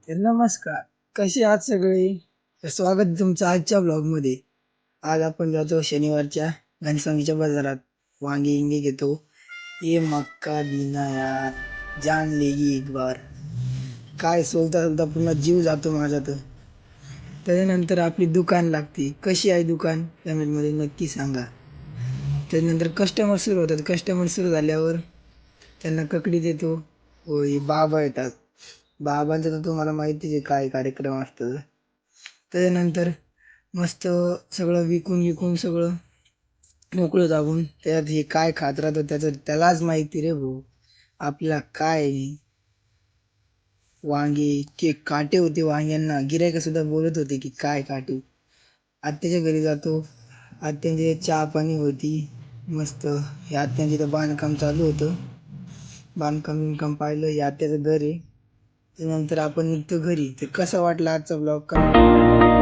तर नमस्कार. कसे आहात सगळे? तर स्वागत आहे तुमचं आजच्या ब्लॉगमध्ये. आज आपण जातो शनिवारच्या घनसावंगीच्या बाजारात. वांगे इंगे घेतो. ये मक्का बिना यार, जान लेगी एक बार. काय सोलता सोलता पूर्ण जीव जातो माझा तर. त्याच्यानंतर आपली दुकान लागते. कशी आहे दुकान कमेंटमध्ये नक्की सांगा. त्याच्यानंतर कस्टमर सुरू होतात. कस्टमर सुरू झाल्यावर त्यांना ककडी देतो. व हे बाबा येतात. बाबांचं तर तुम्हाला माहितीच आहे काय कार्यक्रम असतं. त्याच्यानंतर मस्त सगळं विकून विकून सगळं मोकळं जाऊन त्यात हे काय खात राहतं त्यालाच माहिती रे भाऊ. आपल्याला काय आहे. वांगे के काटे होते वांग्यांना. गिरायक सुद्धा बोलत होते की काय काटे. आत्याच्या घरी जातो. आत्यांची चहा पाणी होती मस्त. हे आत्यांचे तर बांधकाम चालू होतं. बांधकाम बिनकाम पाहिलं. हे आत्याचं घर आहे. त्यानंतर आपण निघतो घरी. तर कसा वाटला आजचा ब्लॉग करा.